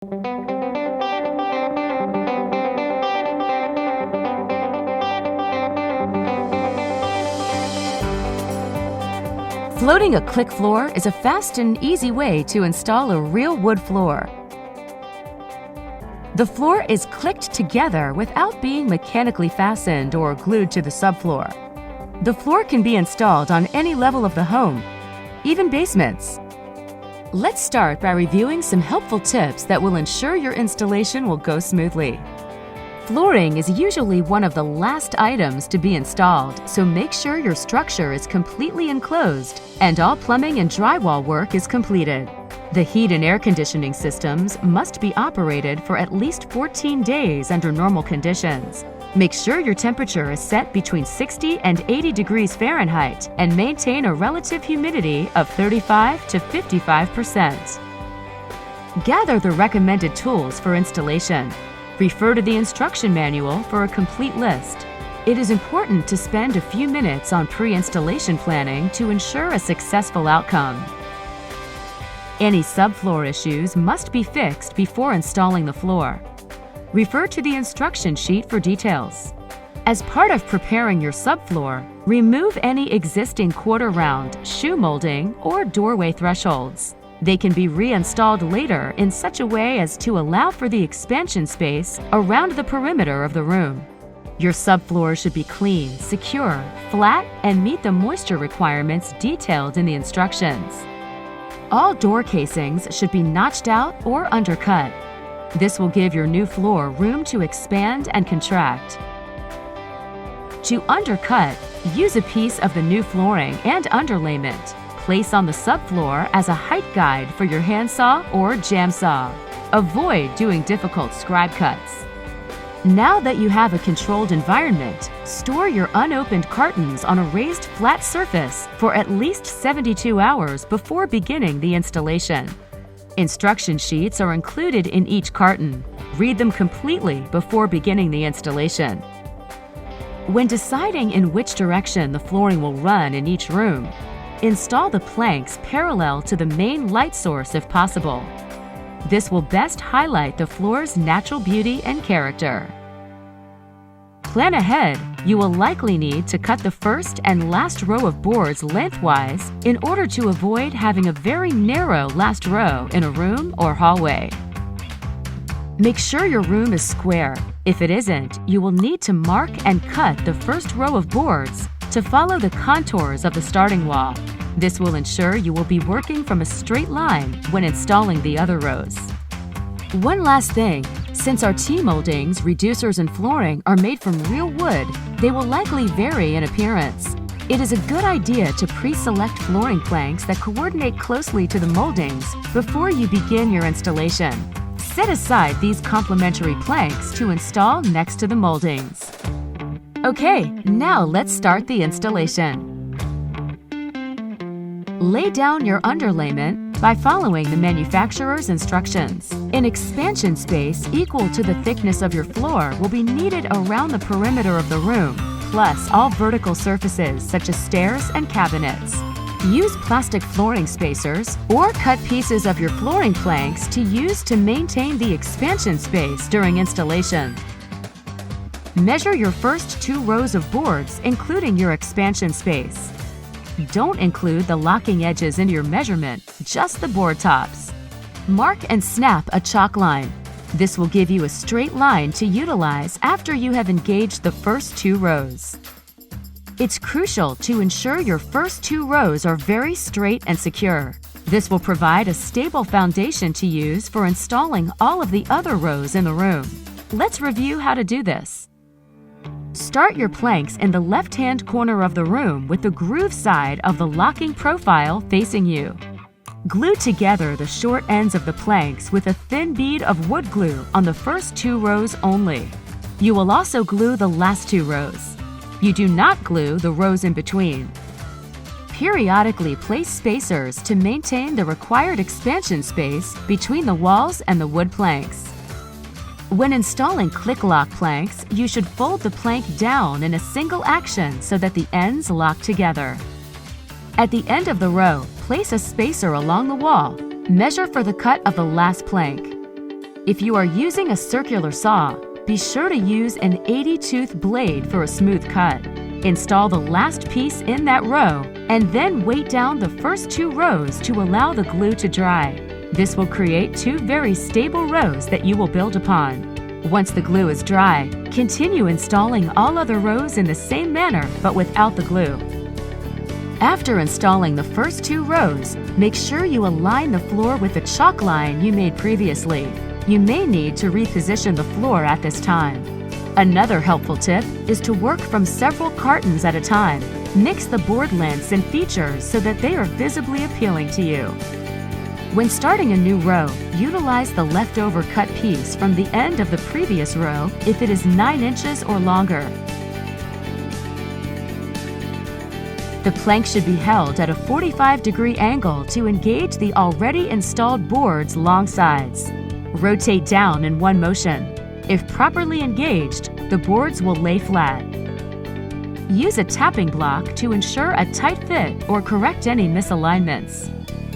Floating a click floor is a fast and easy way to install a real wood floor. The floor is clicked together without being mechanically fastened or glued to the subfloor. The floor can be installed on any level of the home, even basements. Let's start by reviewing some helpful tips that will ensure your installation will go smoothly. Flooring is usually one of the last items to be installed, so make sure your structure is completely enclosed and all plumbing and drywall work is completed. The heat and air conditioning systems must be operated for at least 14 days under normal conditions. Make sure your temperature is set between 60 and 80 degrees Fahrenheit and maintain a relative humidity of 35 to 55%. Gather the recommended tools for installation. Refer to the instruction manual for a complete list. It is important to spend a few minutes on pre-installation planning to ensure a successful outcome. Any subfloor issues must be fixed before installing the floor. Refer to the instruction sheet for details. As part of preparing your subfloor, remove any existing quarter-round shoe molding or doorway thresholds. They can be reinstalled later in such a way as to allow for the expansion space around the perimeter of the room. Your subfloor should be clean, secure, flat, and meet the moisture requirements detailed in the instructions. All door casings should be notched out or undercut. This will give your new floor room to expand and contract. To undercut, use a piece of the new flooring and underlayment. Place on the subfloor as a height guide for your handsaw or jam saw. Avoid doing difficult scribe cuts. Now that you have a controlled environment, store your unopened cartons on a raised flat surface for at least 72 hours before beginning the installation. Instruction sheets are included in each carton. Read them completely before beginning the installation. When deciding in which direction the flooring will run in each room, install the planks parallel to the main light source if possible. This will best highlight the floor's natural beauty and character. Plan ahead. You will likely need to cut the first and last row of boards lengthwise in order to avoid having a very narrow last row in a room or hallway. Make sure your room is square. If it isn't, you will need to mark and cut the first row of boards to follow the contours of the starting wall. This will ensure you will be working from a straight line when installing the other rows. One last thing, since our T-moldings, reducers, and flooring are made from real wood, they will likely vary in appearance. It is a good idea to pre-select flooring planks that coordinate closely to the moldings before you begin your installation. Set aside these complementary planks to install next to the moldings. Okay, now let's start the installation. Lay down your underlayment by following the manufacturer's instructions. An expansion space equal to the thickness of your floor will be needed around the perimeter of the room, plus all vertical surfaces such as stairs and cabinets. Use plastic flooring spacers or cut pieces of your flooring planks to use to maintain the expansion space during installation. Measure your first 2 rows of boards, including your expansion space. Don't include the locking edges into your measurement, just the board tops. Mark and snap a chalk line. This will give you a straight line to utilize after you have engaged the first 2 rows. It's crucial to ensure your first 2 rows are very straight and secure. This will provide a stable foundation to use for installing all of the other rows in the room. Let's review how to do this. Start your planks in the left-hand corner of the room with the groove side of the locking profile facing you. Glue together the short ends of the planks with a thin bead of wood glue on the first 2 rows only. You will also glue the last 2 rows. You do not glue the rows in between. Periodically place spacers to maintain the required expansion space between the walls and the wood planks. When installing click-lock planks, you should fold the plank down in a single action so that the ends lock together. At the end of the row, place a spacer along the wall. Measure for the cut of the last plank. If you are using a circular saw, be sure to use an 80-tooth blade for a smooth cut. Install the last piece in that row and then weight down the first 2 rows to allow the glue to dry. This will create 2 very stable rows that you will build upon. Once the glue is dry, continue installing all other rows in the same manner but without the glue. After installing the first 2 rows, make sure you align the floor with the chalk line you made previously. You may need to reposition the floor at this time. Another helpful tip is to work from several cartons at a time. Mix the board lengths and features so that they are visibly appealing to you. When starting a new row, utilize the leftover cut piece from the end of the previous row if it is 9 inches or longer. The plank should be held at a 45-degree angle to engage the already installed board's long sides. Rotate down in one motion. If properly engaged, the boards will lay flat. Use a tapping block to ensure a tight fit or correct any misalignments.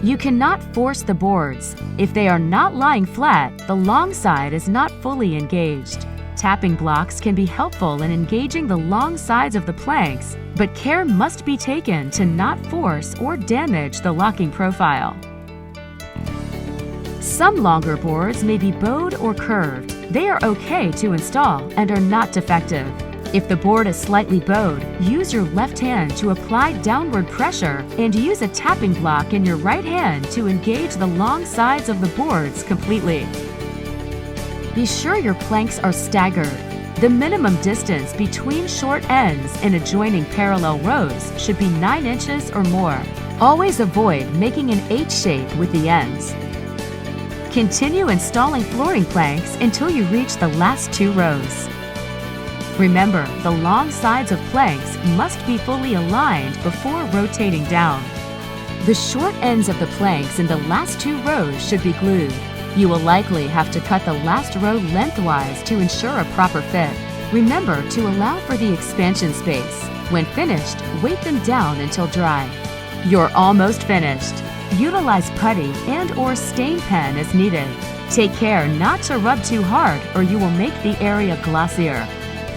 You cannot force the boards. If they are not lying flat, the long side is not fully engaged. Tapping blocks can be helpful in engaging the long sides of the planks, but care must be taken to not force or damage the locking profile. Some longer boards may be bowed or curved. They are okay to install and are not defective. If the board is slightly bowed, use your left hand to apply downward pressure and use a tapping block in your right hand to engage the long sides of the boards completely. Be sure your planks are staggered. The minimum distance between short ends in adjoining parallel rows should be 9 inches or more. Always avoid making an H shape with the ends. Continue installing flooring planks until you reach the last 2 rows. Remember, the long sides of planks must be fully aligned before rotating down. The short ends of the planks in the last 2 rows should be glued. You will likely have to cut the last row lengthwise to ensure a proper fit. Remember to allow for the expansion space. When finished, weight them down until dry. You're almost finished. Utilize putty and/or stain pen as needed. Take care not to rub too hard or you will make the area glossier.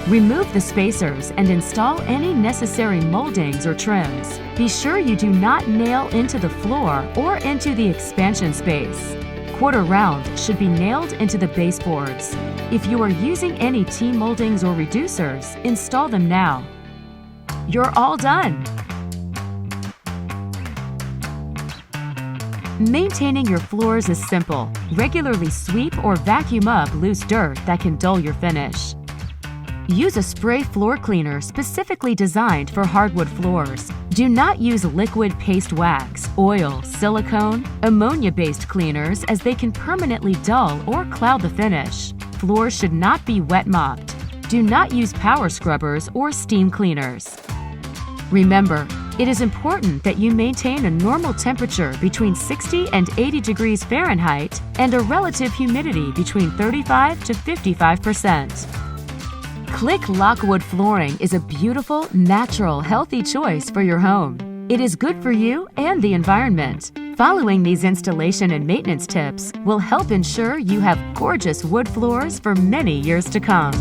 Remove the spacers and install any necessary moldings or trims. Be sure you do not nail into the floor or into the expansion space. Quarter round should be nailed into the baseboards. If you are using any T-moldings or reducers, install them now. You're all done! Maintaining your floors is simple. Regularly sweep or vacuum up loose dirt that can dull your finish. Use a spray floor cleaner specifically designed for hardwood floors. Do not use liquid paste wax, oil, silicone, ammonia-based cleaners as they can permanently dull or cloud the finish. Floors should not be wet mopped. Do not use power scrubbers or steam cleaners. Remember, it is important that you maintain a normal temperature between 60 and 80 degrees Fahrenheit and a relative humidity between 35 to 55%. Click Lockwood flooring is a beautiful, natural, healthy choice for your home. It is good for you and the environment. Following these installation and maintenance tips will help ensure you have gorgeous wood floors for many years to come.